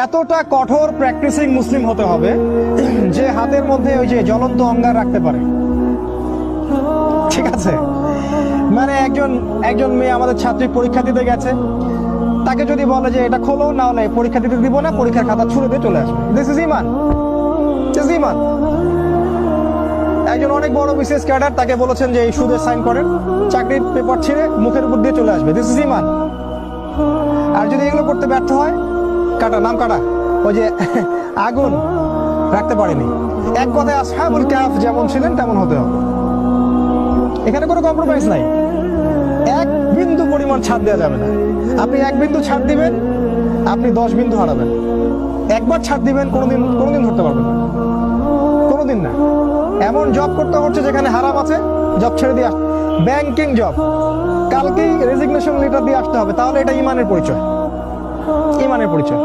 এতটা কঠোর প্র্যাকটিসিং মুসলিম হতে হবে যে হাতের মধ্যে ওই যে জ্বলন্ত অঙ্গার রাখতে পারে। ঠিক আছে, মানে একজন মেয়ে আমাদের ছাত্রী পরীক্ষা দিতে গেছে, তাকে যদি বলে যে এটা খোলো, না হলে পরীক্ষা দিতে দিব না, পরীক্ষার খাতা ছুড়ে দিয়ে চলে আসবে। দিস ইজ ইমান। ইমান। একজন অনেক বড় বিসিএস ক্যাডার, তাকে বলেছেন যে এই সুদে সাইন করেন, চাকরির পেপার ছিঁড়ে মুখের উপর দিয়ে চলে আসবে। দিস ইজ ইমান। আর যদি এগুলো করতে ব্যর্থ হয়, নাম কাটা, ওই যে আগুন রাখতে পারেনি। এক কথায় আসহাবুল কাহফ যেমন ছিলেন তেমন হতে হবে। এখানে কোনো কম্প্রোমাইজ নাই, এক বিন্দু পরিমাণ ছাড় দেওয়া যাবে না। আপনি এক বিন্দু ছাড় দিবেন, আপনি 10 বিন্দু হারাবেন। একবার ছাড় দিবেন, কোনোদিন ধরতে পারবেন না, কোনোদিন না। এমন জব করতে হচ্ছে যেখানে হারাম আছে, জব ছেড়ে দিয়ে আসতে, ব্যাংকিং জব, কালকেই রেজিগনেশন লেটার দিয়ে আসতে হবে, তাহলে এটা ইমানের পরিচয়। ইমানের পরিচয়।